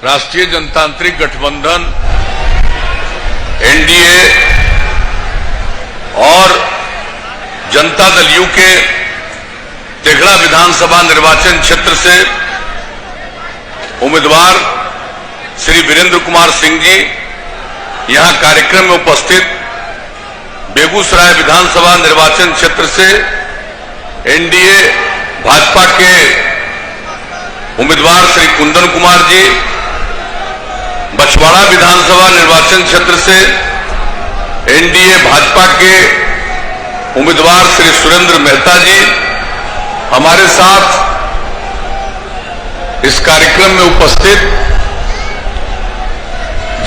राष्ट्रीय जनतांत्रिक गठबंधन एनडीए और जनता दल यू के तेघड़ा विधानसभा निर्वाचन क्षेत्र से उम्मीदवार श्री वीरेंद्र कुमार सिंह जी यहां कार्यक्रम में उपस्थित बेगूसराय विधानसभा निर्वाचन क्षेत्र से एनडीए भाजपा के उम्मीदवार श्री कुंदन कुमार जी, बछवाड़ा विधानसभा निर्वाचन क्षेत्र से एनडीए भाजपा के उम्मीदवार श्री सुरेंद्र मेहता जी हमारे साथ इस कार्यक्रम में उपस्थित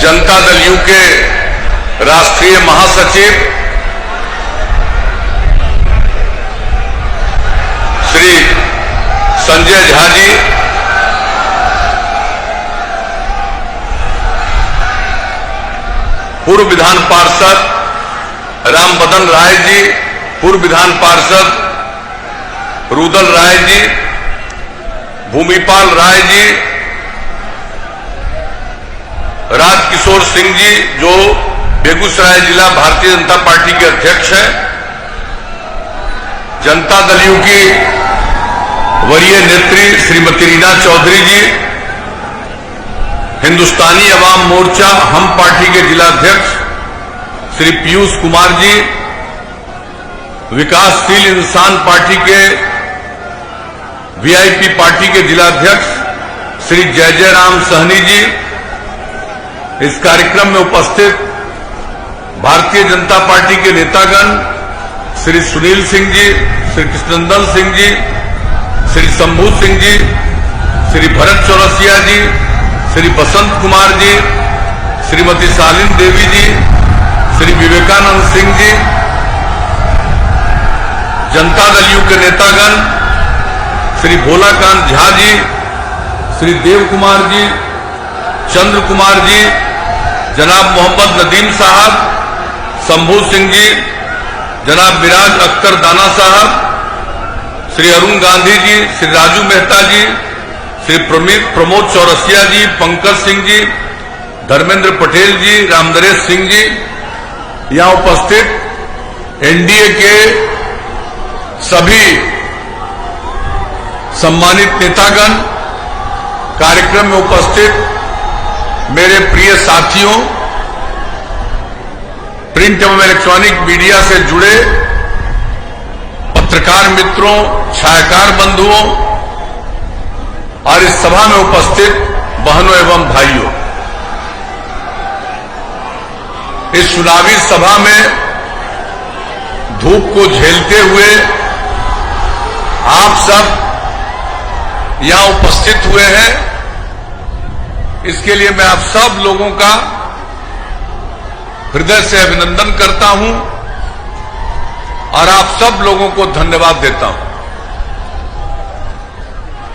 जनता दल यू के राष्ट्रीय महासचिव श्री संजय झा जी, पूर्व विधान पार्षद रामबदन राय जी, पूर्व विधान पार्षद रुदल राय जी, भूमिपाल राय जी, राजकिशोर सिंह जी जो बेगूसराय जिला भारतीय जनता पार्टी के अध्यक्ष हैं, जनता दल यू की वरीय नेत्री श्रीमती रीना चौधरी जी, हिंदुस्तानी अवाम मोर्चा हम पार्टी के जिलाध्यक्ष श्री पीयूष कुमार जी, विकासशील इंसान पार्टी के वीआईपी पार्टी के जिलाध्यक्ष श्री जय जयराम सहनी जी, इस कार्यक्रम में उपस्थित भारतीय जनता पार्टी के नेतागण श्री सुनील सिंह जी, श्री कृष्णनंदन सिंह जी, श्री शंभू सिंह जी, श्री भरत चौरसिया जी, श्री बसंत कुमार जी, श्रीमती शालीन देवी जी, श्री विवेकानंद सिंह जी, जनता दल यू के नेतागण श्री भोलाकांत झा जी, श्री देव कुमार जी, चंद्र कुमार जी, जनाब मोहम्मद नदीम साहब, शंभू सिंह जी, जनाब मिराज अख्तर दाना साहब, श्री अरुण गांधी जी, श्री राजू मेहता जी, श्री प्रमोद चौरसिया जी, पंकज सिंह जी, धर्मेंद्र पटेल जी, रामनरेश सिंह जी, यहां उपस्थित एनडीए के सभी सम्मानित नेतागण, कार्यक्रम में उपस्थित मेरे प्रिय साथियों, प्रिंट एवं इलेक्ट्रॉनिक मीडिया से जुड़े पत्रकार मित्रों, छायाकार बंधुओं और इस सभा में उपस्थित बहनों एवं भाइयों, इस चुनावी सभा में धूप को झेलते हुए आप सब यहां उपस्थित हुए हैं, इसके लिए मैं आप सब लोगों का हृदय से अभिनंदन करता हूं और आप सब लोगों को धन्यवाद देता हूं।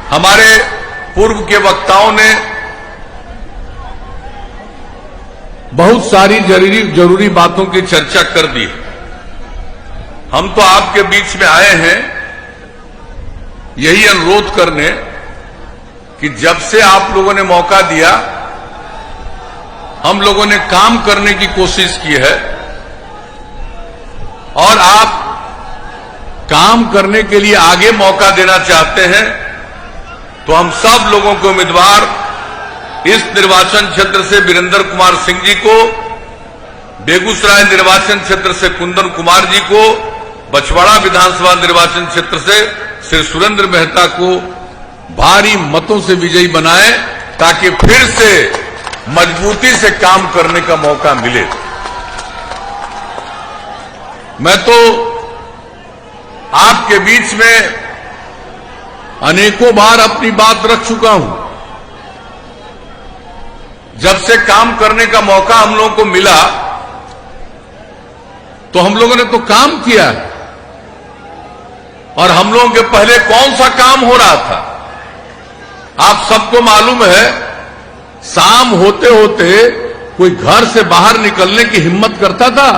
हमारे पूर्व के वक्ताओं ने बहुत सारी जरूरी बातों की चर्चा कर दी। हम तो आपके बीच में आए हैं यही अनुरोध करने कि जब से आप लोगों ने मौका दिया, हम लोगों ने काम करने की कोशिश की है और आप काम करने के लिए आगे मौका देना चाहते हैं, तो हम सब लोगों के उम्मीदवार इस निर्वाचन क्षेत्र से वीरेंद्र कुमार सिंह जी को, बेगूसराय निर्वाचन क्षेत्र से कुंदन कुमार जी को, बछवाड़ा विधानसभा निर्वाचन क्षेत्र से श्री सुरेंद्र मेहता को भारी मतों से विजयी बनाए, ताकि फिर से मजबूती से काम करने का मौका मिले। मैं तो आपके बीच में अनेकों बार अपनी बात रख चुका हूं। जब से काम करने का मौका हम लोगों को मिला, तो हम लोगों ने तो काम किया है। और हम लोगों के पहले कौन सा काम हो रहा था, आप सबको मालूम है। शाम होते होते कोई घर से बाहर निकलने की हिम्मत करता था?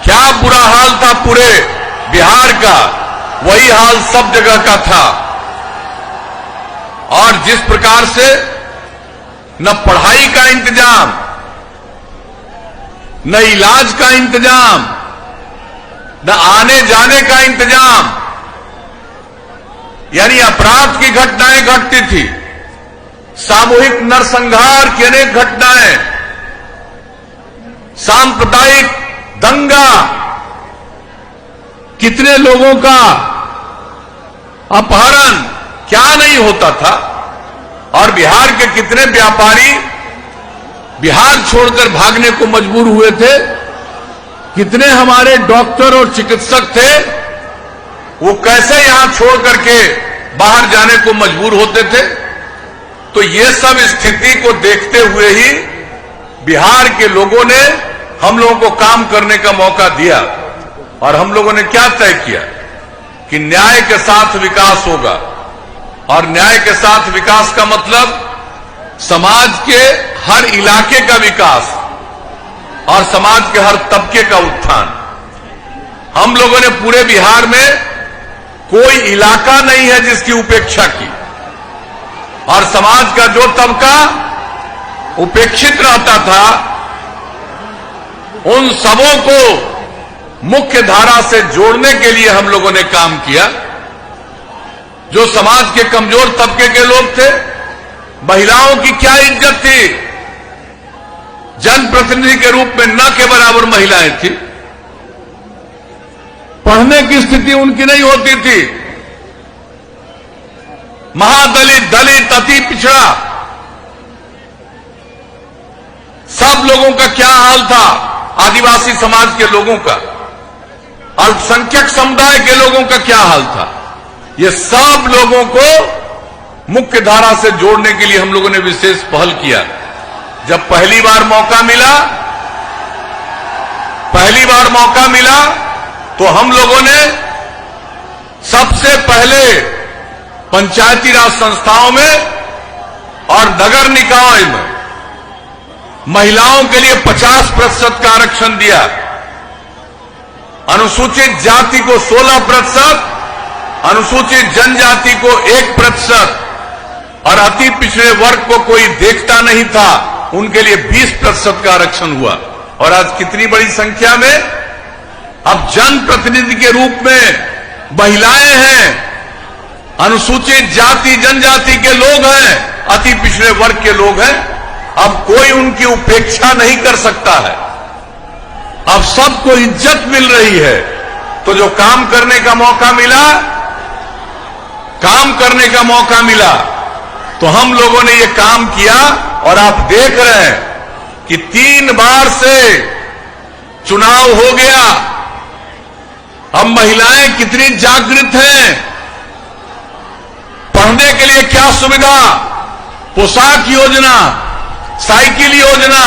क्या बुरा हाल था पूरे बिहार का, वही हाल सब जगह का था। और जिस प्रकार से न पढ़ाई का इंतजाम, न इलाज का इंतजाम, न आने जाने का इंतजाम। यानी अपराध की घटनाएं घटती थी, सामूहिक नरसंहार की अनेक घटनाएं, सांप्रदायिक दंगा, कितने लोगों का अपहरण, क्या नहीं होता था। और बिहार के कितने व्यापारी बिहार छोड़कर भागने को मजबूर हुए थे, कितने हमारे डॉक्टर और चिकित्सक थे, वो कैसे यहां छोड़ करके बाहर जाने को मजबूर होते थे। तो ये सब स्थिति को देखते हुए ही बिहार के लोगों ने हम लोगों को काम करने का मौका दिया। और हम लोगों ने क्या तय किया कि न्याय के साथ विकास होगा। और न्याय के साथ विकास का मतलब समाज के हर इलाके का विकास और समाज के हर तबके का उत्थान। हम लोगों ने पूरे बिहार में कोई इलाका नहीं है जिसकी उपेक्षा की। और समाज का जो तबका उपेक्षित रहता था, उन सबों को मुख्य धारा से जोड़ने के लिए हम लोगों ने काम किया। जो समाज के कमजोर तबके के लोग थे, महिलाओं की क्या इज्जत थी, जनप्रतिनिधि के रूप में न के बराबर महिलाएं थी, पढ़ने की स्थिति उनकी नहीं होती थी। महादलित, दलित, अति पिछड़ा, सब लोगों का क्या हाल था, आदिवासी समाज के लोगों का, अल्पसंख्यक समुदाय के लोगों का क्या हाल था। ये सब लोगों को मुख्य धारा से जोड़ने के लिए हम लोगों ने विशेष पहल किया। जब पहली बार मौका मिला तो हम लोगों ने सबसे पहले पंचायती राज संस्थाओं में और नगर निकाय में महिलाओं के लिए 50% का आरक्षण दिया, अनुसूचित जाति को 16%, अनुसूचित जनजाति को 1% और अति पिछड़े वर्ग को कोई देखता नहीं था, उनके लिए 20% का आरक्षण हुआ। और आज कितनी बड़ी संख्या में अब जनप्रतिनिधि के रूप में महिलाएं हैं, अनुसूचित जाति जनजाति के लोग हैं, अति पिछड़े वर्ग के लोग हैं। अब कोई उनकी उपेक्षा नहीं कर सकता है, अब सबको इज्जत मिल रही है। तो जो काम करने का मौका मिला तो हम लोगों ने ये काम किया। और आप देख रहे हैं कि 3 बार से चुनाव हो गया, अब महिलाएं कितनी जागृत हैं, पढ़ने के लिए क्या सुविधा, पोशाक योजना, साइकिल योजना।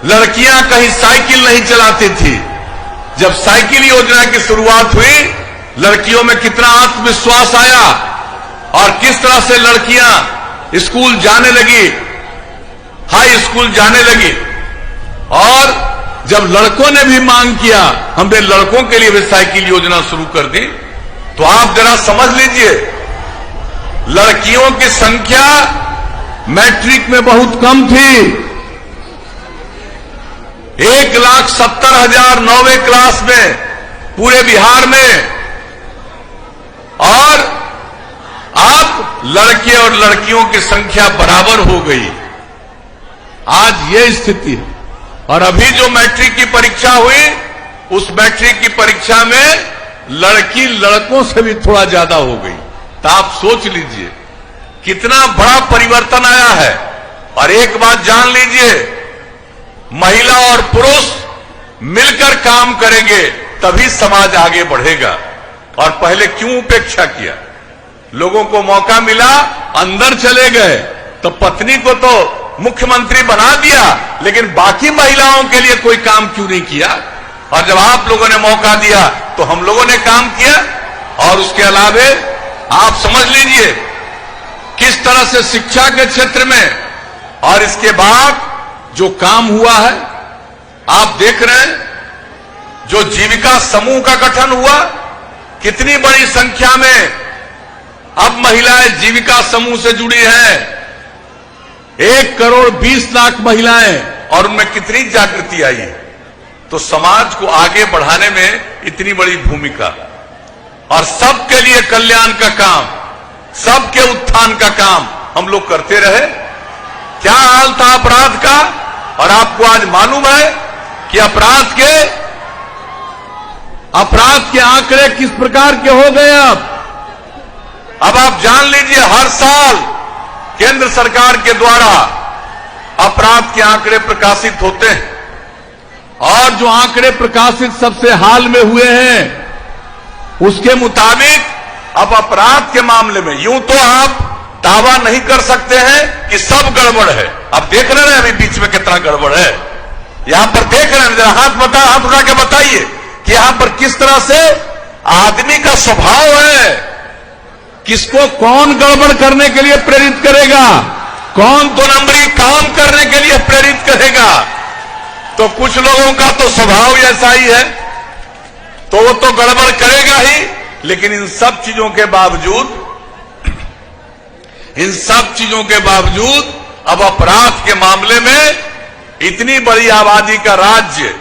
लड़कियां कहीं साइकिल नहीं चलाती थी, जब साइकिल योजना की शुरुआत हुई, लड़कियों में कितना आत्मविश्वास आया और किस तरह से लड़कियां स्कूल जाने लगी, हाई स्कूल जाने लगी। और जब लड़कों ने भी मांग किया, हमने लड़कों के लिए भी साइकिल योजना शुरू कर दी। तो आप जरा समझ लीजिए, लड़कियों की संख्या मैट्रिक में बहुत कम थी, 1,70,000 9वीं क्लास में पूरे बिहार में। और अब लड़के और लड़कियों की संख्या बराबर हो गई। आज ये स्थिति है। और अभी जो मैट्रिक की परीक्षा हुई, उस मैट्रिक की परीक्षा में लड़की लड़कों से भी थोड़ा ज्यादा हो गई। तो आप सोच लीजिए कितना बड़ा परिवर्तन आया है। और एक बात जान लीजिए, महिला और पुरुष मिलकर काम करेंगे तभी समाज आगे बढ़ेगा। और पहले क्यों उपेक्षा किया, लोगों को मौका मिला, अंदर चले गए, तो पत्नी को तो मुख्यमंत्री बना दिया, लेकिन बाकी महिलाओं के लिए कोई काम क्यों नहीं किया। और जब आप लोगों ने मौका दिया तो हम लोगों ने काम किया। और उसके अलावे आप समझ लीजिए किस तरह से शिक्षा के क्षेत्र में और इसके बाद जो काम हुआ है, आप देख रहे हैं, जो जीविका समूह का गठन हुआ, कितनी बड़ी संख्या में अब महिलाएं जीविका समूह से जुड़ी हैं। 1,20,00,000 महिलाएं, और उनमें कितनी जागृति आई है। तो समाज को आगे बढ़ाने में इतनी बड़ी भूमिका, और सबके लिए कल्याण का काम, सबके उत्थान का काम हम लोग करते रहे। क्या हाल था अपराध का, और आपको आज मालूम है कि अपराध के आंकड़े किस प्रकार के हो गए। अब आप जान लीजिए, हर साल केंद्र सरकार के द्वारा अपराध के आंकड़े प्रकाशित होते हैं, और जो आंकड़े प्रकाशित सबसे हाल में हुए हैं उसके मुताबिक अब अपराध के मामले में यूं तो आप दावा नहीं कर सकते हैं कि सब गड़बड़ है। आप देख रहे हैं अभी बीच में कितना गड़बड़ है, यहां पर देख रहे हैं। जरा हाथ उठा के बताइए कि यहां पर किस तरह से आदमी का स्वभाव है, किसको कौन गड़बड़ करने के लिए प्रेरित करेगा, कौन 2 नंबरी काम करने के लिए प्रेरित करेगा। तो कुछ लोगों का तो स्वभाव ऐसा ही है, तो वो तो गड़बड़ करेगा ही। लेकिन इन सब चीजों के बावजूद अब अपराध के मामले में इतनी बड़ी आबादी का राज्य,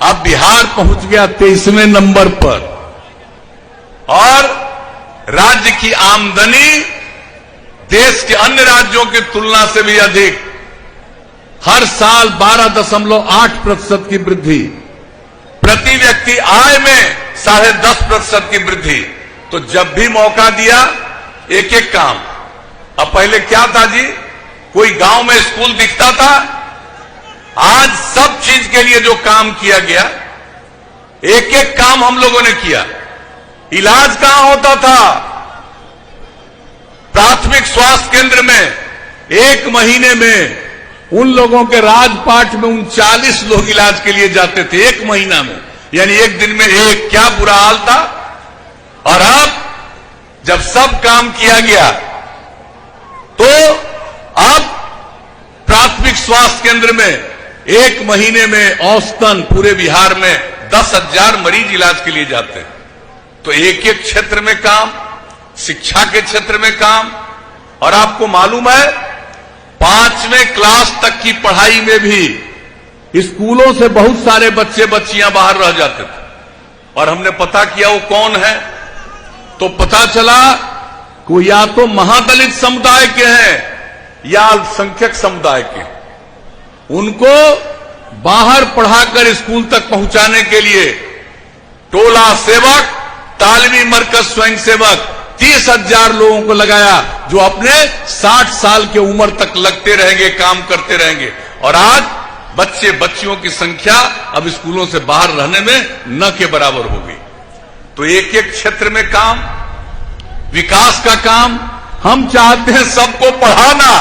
अब बिहार पहुंच गया 23वें नंबर पर, और राज्य की आमदनी देश के अन्य राज्यों की तुलना से भी अधिक, हर साल 12.8% की वृद्धि, प्रति व्यक्ति आय में 10.5% की वृद्धि। तो जब भी मौका दिया एक एक काम। अब पहले क्या था जी, कोई गांव में स्कूल दिखता था, आज सब चीज के लिए जो काम किया गया, एक एक काम हम लोगों ने किया। इलाज कहां होता था, प्राथमिक स्वास्थ्य केंद्र में 1 महीने में उन लोगों के राजपाट में 39 लोग इलाज के लिए जाते थे 1 महीना में, यानी 1 दिन में 1। क्या बुरा हाल था। और अब जब सब काम किया गया तो अब प्राथमिक स्वास्थ्य केंद्र में 1 महीने में औसतन पूरे बिहार में 10,000 मरीज इलाज के लिए जाते हैं। तो एक एक क्षेत्र में काम, शिक्षा के क्षेत्र में काम। और आपको मालूम है 5वें क्लास तक की पढ़ाई में भी स्कूलों से बहुत सारे बच्चे बच्चियां बाहर रह जाते थे, और हमने पता किया वो कौन है, तो पता चला कि या तो महादलित समुदाय के हैं या अल्पसंख्यक समुदाय के। उनको बाहर पढ़ाकर स्कूल तक पहुंचाने के लिए टोला सेवक, तालीमी मरकज स्वयंसेवक 30,000 लोगों को लगाया, जो अपने 60 साल की उम्र तक लगते रहेंगे, काम करते रहेंगे। और आज बच्चे बच्चियों की संख्या अब स्कूलों से बाहर रहने में न के बराबर होगी। तो एक एक क्षेत्र में काम, विकास का काम। हम चाहते हैं सबको पढ़ाना,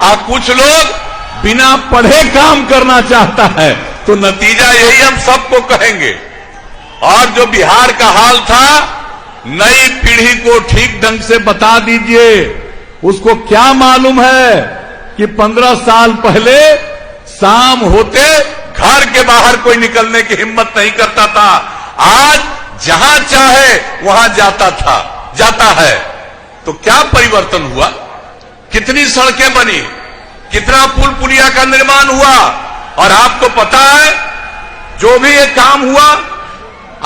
और कुछ लोग बिना पढ़े काम करना चाहता है। तो नतीजा यही हम सबको कहेंगे। और जो बिहार का हाल था, नई पीढ़ी को ठीक ढंग से बता दीजिए। उसको क्या मालूम है कि 15 साल पहले शाम होते घर के बाहर कोई निकलने की हिम्मत नहीं करता था, आज जहां चाहे वहां जाता है। तो क्या परिवर्तन हुआ, कितनी सड़कें बनी, कितना पुल पुलिया का निर्माण हुआ। और आपको पता है जो भी ये काम हुआ,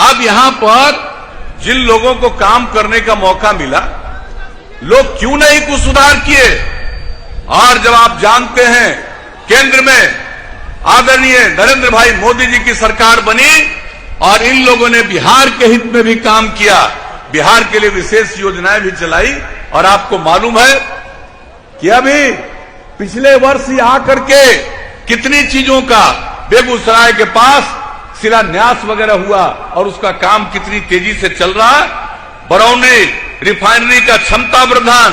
अब यहां पर जिन लोगों को काम करने का मौका मिला, लोग क्यों नहीं कुछ सुधार किए। और जब आप जानते हैं केंद्र में आदरणीय नरेंद्र भाई मोदी जी की सरकार बनी, और इन लोगों ने बिहार के हित में भी काम किया, बिहार के लिए विशेष योजनाएं भी चलाई। और आपको मालूम है कि अभी पिछले वर्ष ही आकर के कितनी चीजों का बेगूसराय के पास शिलान्यास वगैरह हुआ, और उसका काम कितनी तेजी से चल रहा है। बरौनी रिफाइनरी का क्षमता वर्धन,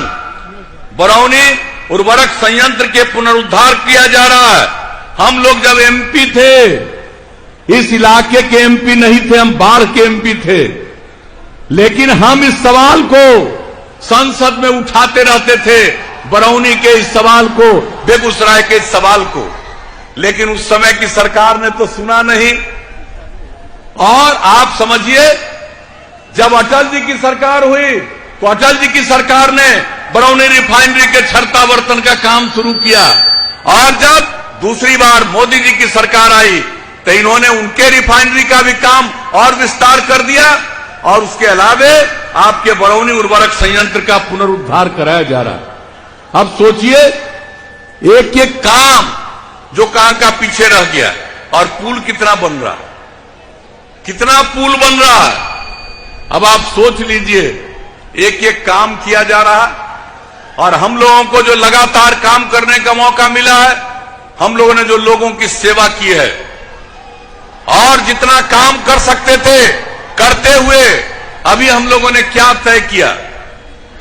बरौनी उर्वरक संयंत्र के पुनरुद्धार किया जा रहा है। हम लोग जब एमपी थे, इस इलाके के एमपी नहीं थे, हम बाढ़ के एमपी थे, लेकिन हम इस सवाल को संसद में उठाते रहते थे, बरौनी के इस सवाल को, बेगूसराय के इस सवाल को। लेकिन उस समय की सरकार ने तो सुना नहीं। और आप समझिए, जब अटल जी की सरकार हुई, तो अटल जी की सरकार ने बरौनी रिफाइनरी के छर्तावर्तन का काम शुरू किया। और जब दूसरी बार मोदी जी की सरकार आई तो इन्होंने उनके रिफाइनरी का भी काम और विस्तार कर दिया और उसके अलावे आपके बरौनी उर्वरक संयंत्र का पुनरुद्धार कराया जा रहा है। अब सोचिए एक एक काम जो कहां का पीछे रह गया और पुल कितना बन रहा, कितना पुल बन रहा है। अब आप सोच लीजिए एक एक काम किया जा रहा और हम लोगों को जो लगातार काम करने का मौका मिला है, हम लोगों ने जो लोगों की सेवा की है और जितना काम कर सकते थे करते हुए अभी हम लोगों ने क्या तय किया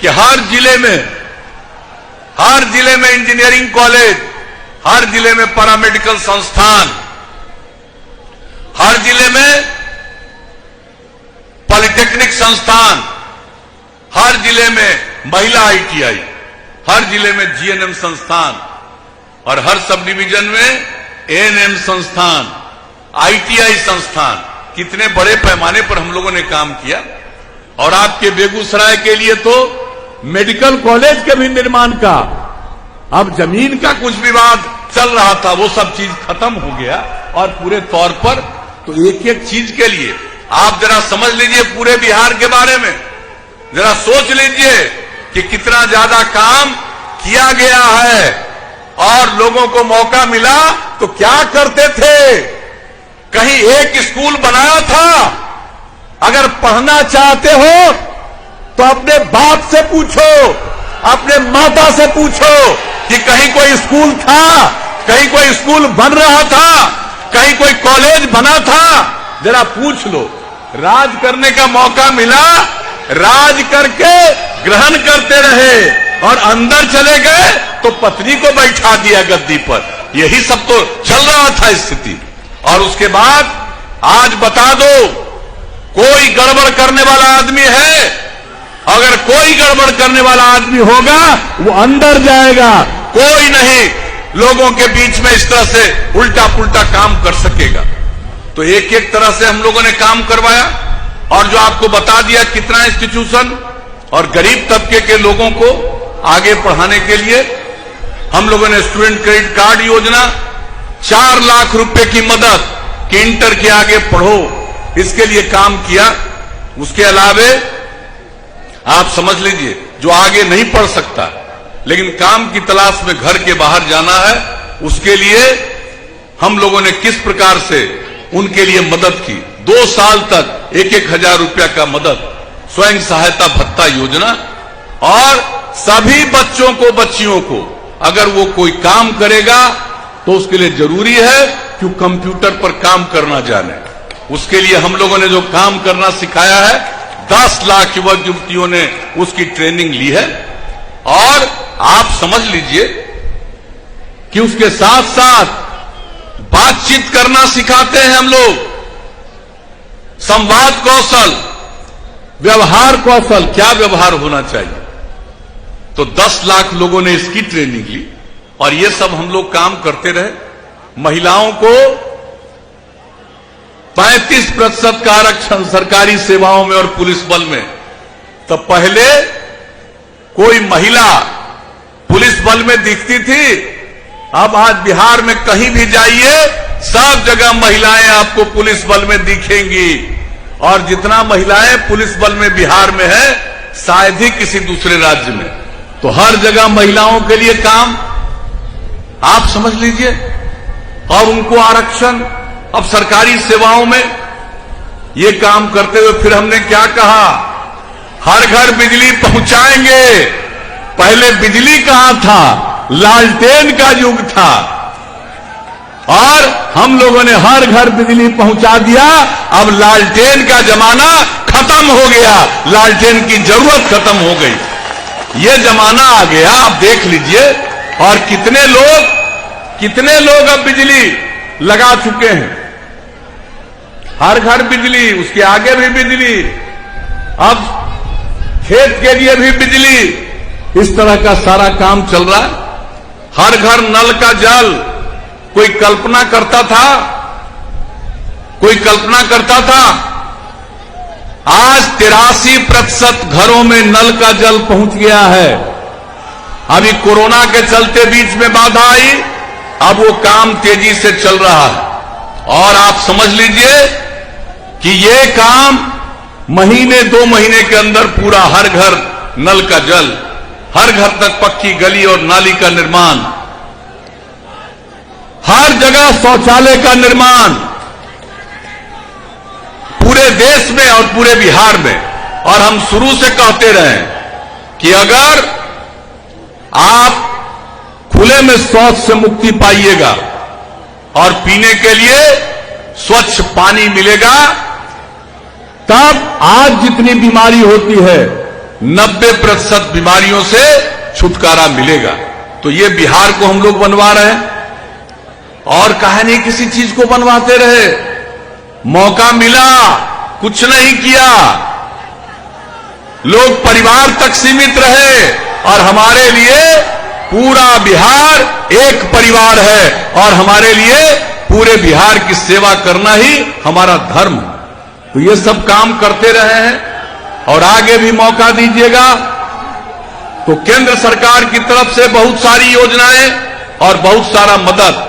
कि हर जिले में इंजीनियरिंग कॉलेज, हर जिले में पैरामेडिकल संस्थान, हर जिले में पॉलिटेक्निक संस्थान, हर जिले में महिला आईटीआई, हर जिले में जीएनएम संस्थान और हर सब डिवीजन में एएनएम संस्थान, आईटीआई संस्थान। कितने बड़े पैमाने पर हम लोगों ने काम किया। और आपके बेगूसराय के लिए तो मेडिकल कॉलेज के भी निर्माण का, अब जमीन का कुछ विवाद चल रहा था, वो सब चीज खत्म हो गया और पूरे तौर पर तो एक एक चीज के लिए आप जरा समझ लीजिए पूरे बिहार के बारे में, जरा सोच लीजिए कि कितना ज्यादा काम किया गया है। और लोगों को मौका मिला तो क्या करते थे, कहीं एक स्कूल बनाया था। अगर पढ़ना चाहते हो तो अपने बाप से पूछो, अपने माता से पूछो कि कहीं कोई स्कूल था, कहीं कोई स्कूल बन रहा था, कहीं कोई कॉलेज बना था, जरा पूछ लो। राज करने का मौका मिला, राज करके ग्रहण करते रहे और अंदर चले गए तो पत्नी को बैठा दिया गद्दी पर। यही सब तो चल रहा था स्थिति। और उसके बाद आज बता दो, कोई गड़बड़ करने वाला आदमी है, अगर कोई गड़बड़ करने वाला आदमी होगा वो अंदर जाएगा, कोई नहीं लोगों के बीच में इस तरह से उल्टा पुल्टा काम कर सकेगा। तो एक एक तरह से हम लोगों ने काम करवाया और जो आपको बता दिया कितना इंस्टीट्यूशन और गरीब तबके के लोगों को आगे पढ़ाने के लिए हम लोगों ने स्टूडेंट क्रेडिट कार्ड योजना, 4 लाख रुपए की मदद कि इंटर के आगे पढ़ो, इसके लिए काम किया। उसके अलावे आप समझ लीजिए जो आगे नहीं पढ़ सकता लेकिन काम की तलाश में घर के बाहर जाना है, उसके लिए हम लोगों ने किस प्रकार से उनके लिए मदद की। 2 साल तक 1-1 हजार रुपया का मदद, स्वयं सहायता भत्ता योजना। और सभी बच्चों को बच्चियों को अगर वो कोई काम करेगा तो उसके लिए जरूरी है कि कंप्यूटर पर काम करना जाने। उसके लिए हम लोगों ने जो काम करना सिखाया है, 10 लाख युवक युवतियों ने उसकी ट्रेनिंग ली है। और आप समझ लीजिए कि उसके साथ साथ बातचीत करना सिखाते हैं हम लोग, संवाद कौशल, व्यवहार कौशल, क्या व्यवहार होना चाहिए। तो 10 लाख लोगों ने इसकी ट्रेनिंग ली और ये सब हम लोग काम करते रहे। महिलाओं को 35% का आरक्षण सरकारी सेवाओं में और पुलिस बल में। तो पहले कोई महिला पुलिस बल में दिखती थी, अब आज बिहार में कहीं भी जाइए सब जगह महिलाएं आपको पुलिस बल में दिखेंगी। और जितना महिलाएं पुलिस बल में बिहार में है शायद ही किसी दूसरे राज्य में। तो हर जगह महिलाओं के लिए काम, आप समझ लीजिए। और उनको आरक्षण, अब सरकारी सेवाओं में ये काम करते हुए फिर हमने क्या कहा, हर घर बिजली पहुंचाएंगे। पहले बिजली कहां था, लालटेन का युग था और हम लोगों ने हर घर बिजली पहुंचा दिया। अब लालटेन का जमाना खत्म हो गया, लालटेन की जरूरत खत्म हो गई, ये जमाना आ गया। आप देख लीजिए। और कितने लोग अब बिजली लगा चुके हैं, हर घर बिजली, उसके आगे भी बिजली, अब खेत के लिए भी बिजली, इस तरह का सारा काम चल रहा है। हर घर नल का जल, कोई कल्पना करता था आज 83% घरों में नल का जल पहुंच गया है। अभी कोरोना के चलते बीच में बाधा आई, अब वो काम तेजी से चल रहा है। और आप समझ लीजिए कि ये काम महीने 2 महीने के अंदर पूरा हर घर नल का जल, हर घर तक पक्की गली और नाली का निर्माण, हर जगह शौचालय का निर्माण पूरे देश में और पूरे बिहार में। और हम शुरू से कहते रहे कि अगर आप खुले में शौच से मुक्ति पाइएगा और पीने के लिए स्वच्छ पानी मिलेगा, तब आज जितनी बीमारी होती है 90% बीमारियों से छुटकारा मिलेगा। तो ये बिहार को हम लोग बनवा रहे हैं और काहे नहीं किसी चीज को बनवाते रहे। मौका मिला, कुछ नहीं किया, लोग परिवार तक सीमित रहे और हमारे लिए पूरा बिहार एक परिवार है और हमारे लिए पूरे बिहार की सेवा करना ही हमारा धर्म है। तो ये सब काम करते रहे हैं और आगे भी मौका दीजिएगा। तो केंद्र सरकार की तरफ से बहुत सारी योजनाएं और बहुत सारा मदद,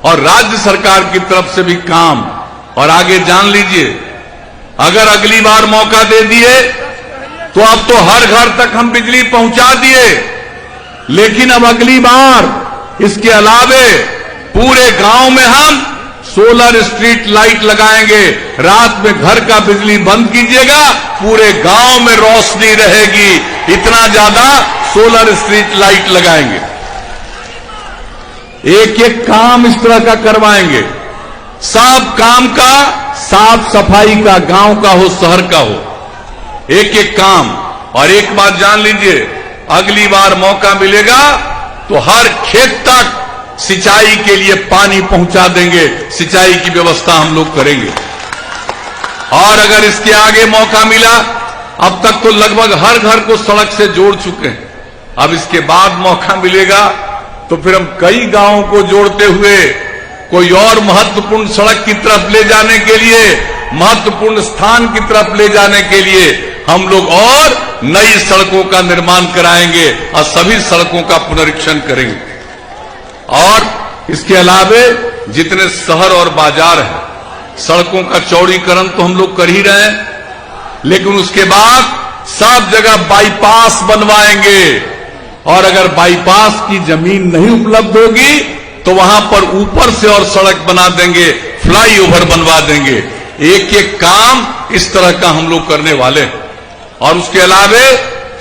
और राज्य सरकार की तरफ से भी काम। और आगे जान लीजिए, अगर अगली बार मौका दे दिए तो अब तो हर घर तक हम बिजली पहुंचा दिए, लेकिन अब अगली बार इसके अलावे पूरे गांव में हम सोलर स्ट्रीट लाइट लगाएंगे। रात में घर का बिजली बंद कीजिएगा, पूरे गांव में रोशनी रहेगी। इतना ज्यादा सोलर स्ट्रीट लाइट लगाएंगे, एक एक काम इस तरह का करवाएंगे। सब काम का, साफ सफाई का, गांव का हो शहर का हो, एक एक काम। और एक बात जान लीजिए, अगली बार मौका मिलेगा तो हर खेत तक सिंचाई के लिए पानी पहुंचा देंगे, सिंचाई की व्यवस्था हम लोग करेंगे। और अगर इसके आगे मौका मिला, अब तक तो लगभग हर घर को सड़क से जोड़ चुके हैं, अब इसके बाद मौका मिलेगा तो फिर हम कई गांवों को जोड़ते हुए कोई और महत्वपूर्ण सड़क की तरफ ले जाने के लिए, महत्वपूर्ण स्थान की तरफ ले जाने के लिए हम लोग और नई सड़कों का निर्माण कराएंगे और सभी सड़कों का पुनरीक्षण करेंगे। और इसके अलावे जितने शहर और बाजार हैं, सड़कों का चौड़ीकरण तो हम लोग कर ही रहे हैं, लेकिन उसके बाद सब जगह बाईपास बनवाएंगे। और अगर बाईपास की जमीन नहीं उपलब्ध होगी तो वहां पर ऊपर से और सड़क बना देंगे, फ्लाईओवर बनवा देंगे। एक एक काम इस तरह का हम लोग करने वाले हैं। और उसके अलावे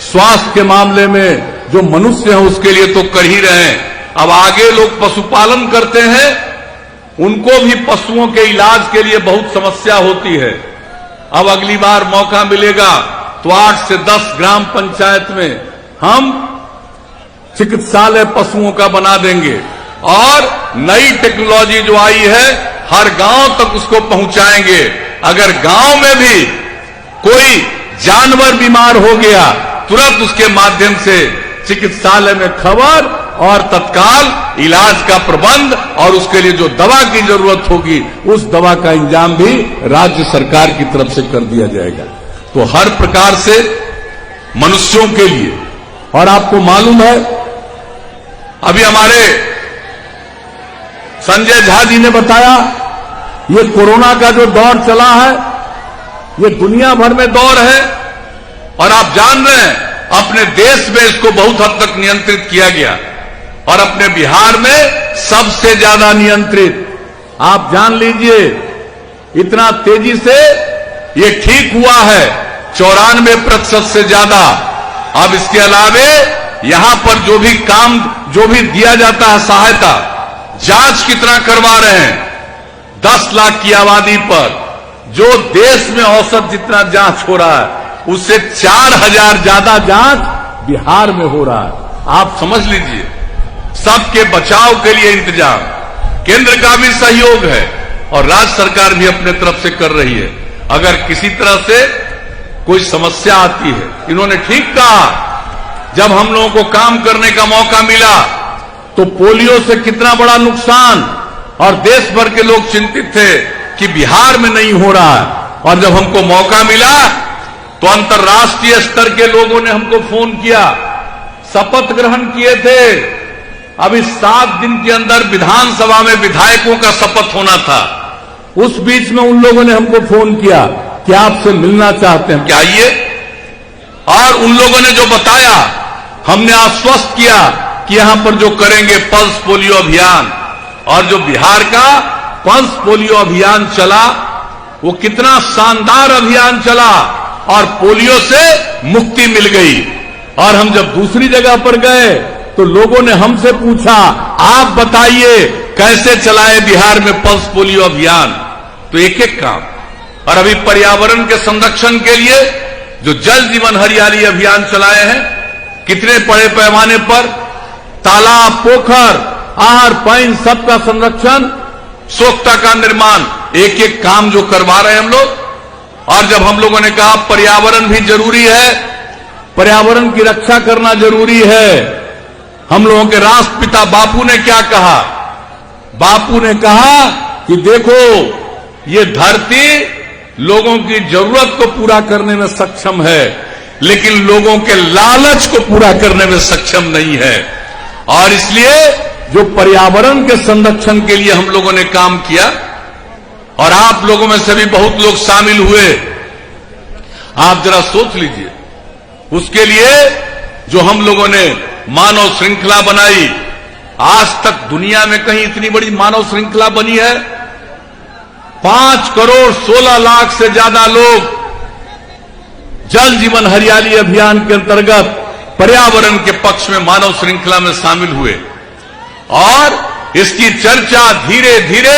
स्वास्थ्य के मामले में जो मनुष्य हैं उसके लिए तो कर ही रहे हैं। अब आगे लोग पशुपालन करते हैं, उनको भी पशुओं के इलाज के लिए बहुत समस्या होती है। अब अगली बार मौका मिलेगा तो 8 से 10 ग्राम पंचायत में हम चिकित्सालय पशुओं का बना देंगे। और नई टेक्नोलॉजी जो आई है, हर गांव तक उसको पहुंचाएंगे। अगर गांव में भी कोई जानवर बीमार हो गया, तुरंत उसके माध्यम से चिकित्सालय में खबर और तत्काल इलाज का प्रबंध, और उसके लिए जो दवा की जरूरत होगी उस दवा का इंतजाम भी राज्य सरकार की तरफ से कर दिया जाएगा। तो हर प्रकार से मनुष्यों के लिए। और आपको मालूम है, अभी हमारे संजय झा जी ने बताया, ये कोरोना का जो दौर चला है, ये दुनिया भर में दौर है। और आप जान रहे हैं, अपने देश में इसको बहुत हद तक नियंत्रित किया गया और अपने बिहार में सबसे ज्यादा नियंत्रित। आप जान लीजिए, इतना तेजी से ये ठीक हुआ है, 94% से ज्यादा। अब इसके अलावे यहां पर जो भी काम, जो भी दिया जाता है सहायता, जांच कितना करवा रहे हैं। 10 लाख की आबादी पर जो देश में औसत जितना जांच हो रहा है, उससे 4000 ज्यादा जांच बिहार में हो रहा है। आप समझ लीजिए, सबके बचाव के लिए इंतजाम, केंद्र का भी सहयोग है और राज्य सरकार भी अपने तरफ से कर रही है। अगर किसी तरह से कोई समस्या आती है, इन्होंने ठीक कहा, जब हम लोगों को काम करने का मौका मिला तो पोलियो से कितना बड़ा नुकसान, और देश भर के लोग चिंतित थे कि बिहार में नहीं हो रहा है। और जब हमको मौका मिला तो अंतर्राष्ट्रीय स्तर के लोगों ने हमको फोन किया, शपथ ग्रहण किए थे। अभी 7 दिन के अंदर विधानसभा में विधायकों का शपथ होना था। उस बीच में उन लोगों ने हमको फोन किया कि आपसे मिलना चाहते हैं, क्या आइए। और उन लोगों ने जो बताया, हमने आश्वस्त किया कि यहां पर जो करेंगे पल्स पोलियो अभियान, और जो बिहार का पल्स पोलियो अभियान चला वो कितना शानदार अभियान चला और पोलियो से मुक्ति मिल गई। और हम जब दूसरी जगह पर गए तो लोगों ने हमसे पूछा, आप बताइए कैसे चलाए बिहार में पल्स पोलियो अभियान। तो एक एक काम। और अभी पर्यावरण के संरक्षण के लिए जो जल जीवन हरियाली अभियान चलाए हैं, कितने बड़े पैमाने पर तालाब, पोखर, आहर, पानी सबका संरक्षण, स्वच्छता का निर्माण, एक एक काम जो करवा रहे हैं हम लोग। और जब हम लोगों ने कहा पर्यावरण भी जरूरी है, पर्यावरण की रक्षा करना जरूरी है, हम लोगों के राष्ट्रपिता बापू ने क्या कहा? बापू ने कहा कि देखो ये धरती लोगों की जरूरत को पूरा करने में सक्षम है, लेकिन लोगों के लालच को पूरा करने में सक्षम नहीं है। और इसलिए जो पर्यावरण के संरक्षण के लिए हम लोगों ने काम किया, और आप लोगों में से भी बहुत लोग शामिल हुए, आप जरा सोच लीजिए, उसके लिए जो हम लोगों ने मानव श्रृंखला बनाई, आज तक दुनिया में कहीं इतनी बड़ी मानव श्रृंखला बनी है। 5 करोड़ 16 लाख से ज्यादा लोग जल जीवन हरियाली अभियान के अंतर्गत पर्यावरण के पक्ष में मानव श्रृंखला में शामिल हुए। और इसकी चर्चा धीरे धीरे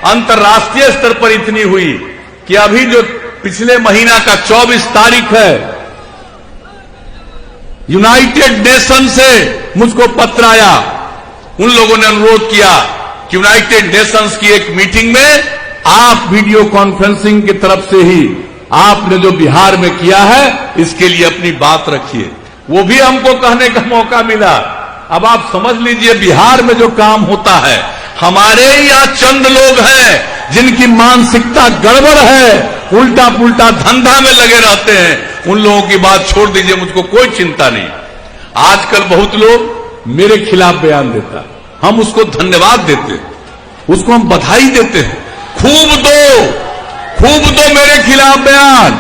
अंतर्राष्ट्रीय स्तर पर इतनी हुई कि अभी जो पिछले महीना का 24 तारीख है, यूनाइटेड नेशन से मुझको पत्र आया। उन लोगों ने अनुरोध किया कि यूनाइटेड नेशंस की एक मीटिंग में आप वीडियो कॉन्फ्रेंसिंग की तरफ से ही आपने जो बिहार में किया है इसके लिए अपनी बात रखिए। वो भी हमको कहने का मौका मिला। अब आप समझ लीजिए बिहार में जो काम होता है, हमारे यहाँ चंद लोग हैं जिनकी मानसिकता गड़बड़ है, उल्टा पुल्टा धंधा में लगे रहते हैं। उन लोगों की बात छोड़ दीजिए, मुझको कोई चिंता नहीं। आजकल बहुत लोग मेरे खिलाफ बयान देता, हम उसको धन्यवाद देते हैं, उसको हम बधाई देते हैं। खूब दो मेरे खिलाफ बयान,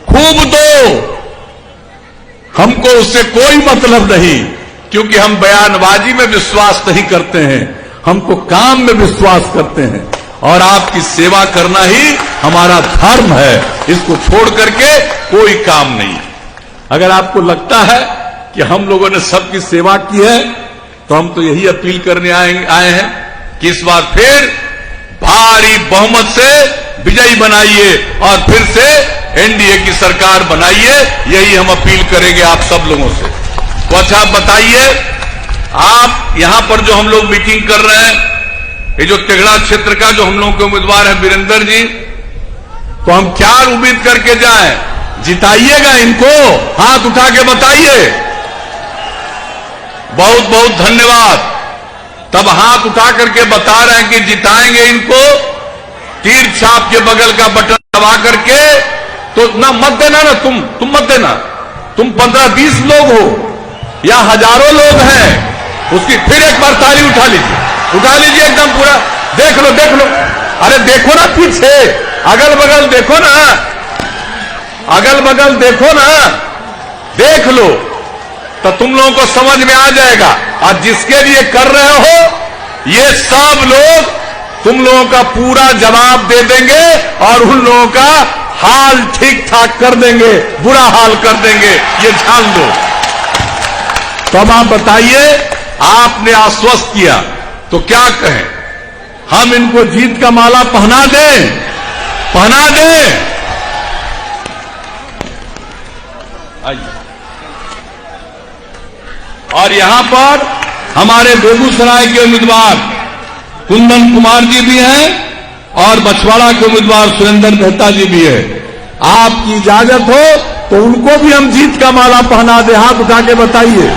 खूब दो, हमको उससे कोई मतलब नहीं, क्योंकि हम बयानबाजी में विश्वास नहीं करते हैं, हमको काम में विश्वास करते हैं। और आपकी सेवा करना ही हमारा धर्म है, इसको छोड़ करके कोई काम नहीं। अगर आपको लगता है कि हम लोगों ने सबकी सेवा की है, तो हम तो यही अपील करने आए हैं कि इस बार फिर भारी बहुमत से विजयी बनाइए और फिर से एनडीए की सरकार बनाइए। यही हम अपील करेंगे आप सब लोगों से। तो अच्छा बताइए, आप यहां पर जो हम लोग मीटिंग कर रहे हैं, ये जो तिगड़ा क्षेत्र का जो हम लोगों के उम्मीदवार है वीरेंद्र जी, तो हम क्या उम्मीद करके जाएं? जिताइएगा इनको, हाथ उठा के बताइए। बहुत बहुत धन्यवाद। तब हाथ उठा करके बता रहे हैं कि जिताएंगे इनको, तीर छाप के बगल का बटन दबा करके। तो ना मत देना ना, तुम मत देना। तुम 15-20 लोग हो या हजारों लोग हैं, उसकी फिर एक बार ताली उठा लीजिए एकदम पूरा। देख लो, अरे देखो ना, पीछे अगल बगल देखो ना, देख लो, तो तुम लोगों को समझ में आ जाएगा। और जिसके लिए कर रहे हो, ये सब लोग तुम लोगों का पूरा जवाब दे देंगे और उन लोगों का हाल ठीक ठाक कर देंगे, बुरा हाल कर देंगे, ये जान लो। तो अब आप बताइए, आपने आश्वस्त किया तो क्या कहें? हम इनको जीत का माला पहना दें? आइए। और यहां पर हमारे बेगूसराय के उम्मीदवार कुंदन कुमार जी भी हैं और बछवाड़ा के उम्मीदवार सुरेंद्र मेहता जी भी है। आपकी इजाजत हो तो उनको भी हम जीत का माला पहना दें। हाथ उठा के बताइए।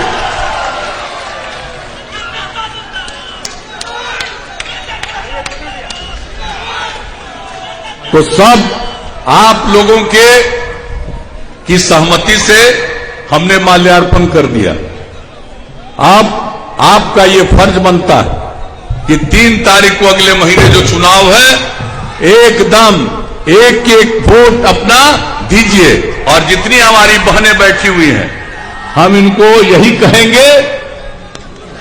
तो सब आप लोगों की सहमति से हमने माल्यार्पण कर दिया। अब आपका ये फर्ज बनता है कि 3 तारीख को अगले महीने जो चुनाव है, एकदम एक एक वोट अपना दीजिए। और जितनी हमारी बहनें बैठी हुई हैं, हम इनको यही कहेंगे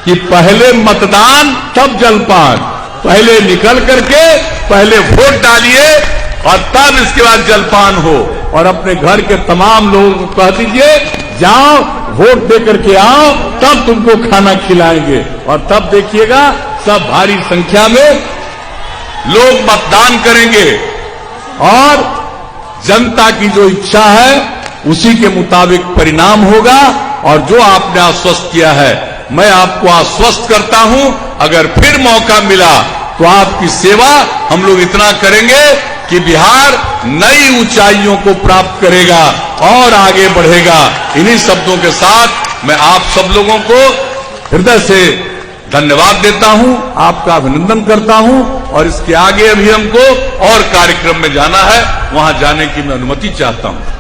कि पहले मतदान तब जलपान, पहले निकल करके पहले वोट डालिए और तब इसके बाद जलपान हो। और अपने घर के तमाम लोगों को कह दीजिए, जाओ वोट दे करके आओ, तब तुमको खाना खिलाएंगे। और तब देखिएगा सब भारी संख्या में लोग मतदान करेंगे और जनता की जो इच्छा है उसी के मुताबिक परिणाम होगा। और जो आपने आश्वस्त किया है, मैं आपको आश्वस्त करता हूं, अगर फिर मौका मिला तो आपकी सेवा हम लोग इतना करेंगे कि बिहार नई ऊंचाइयों को प्राप्त करेगा और आगे बढ़ेगा। इन्हीं शब्दों के साथ मैं आप सब लोगों को हृदय से धन्यवाद देता हूं, आपका अभिनंदन करता हूं। और इसके आगे अभी हमको और कार्यक्रम में जाना है, वहां जाने की मैं अनुमति चाहता हूं।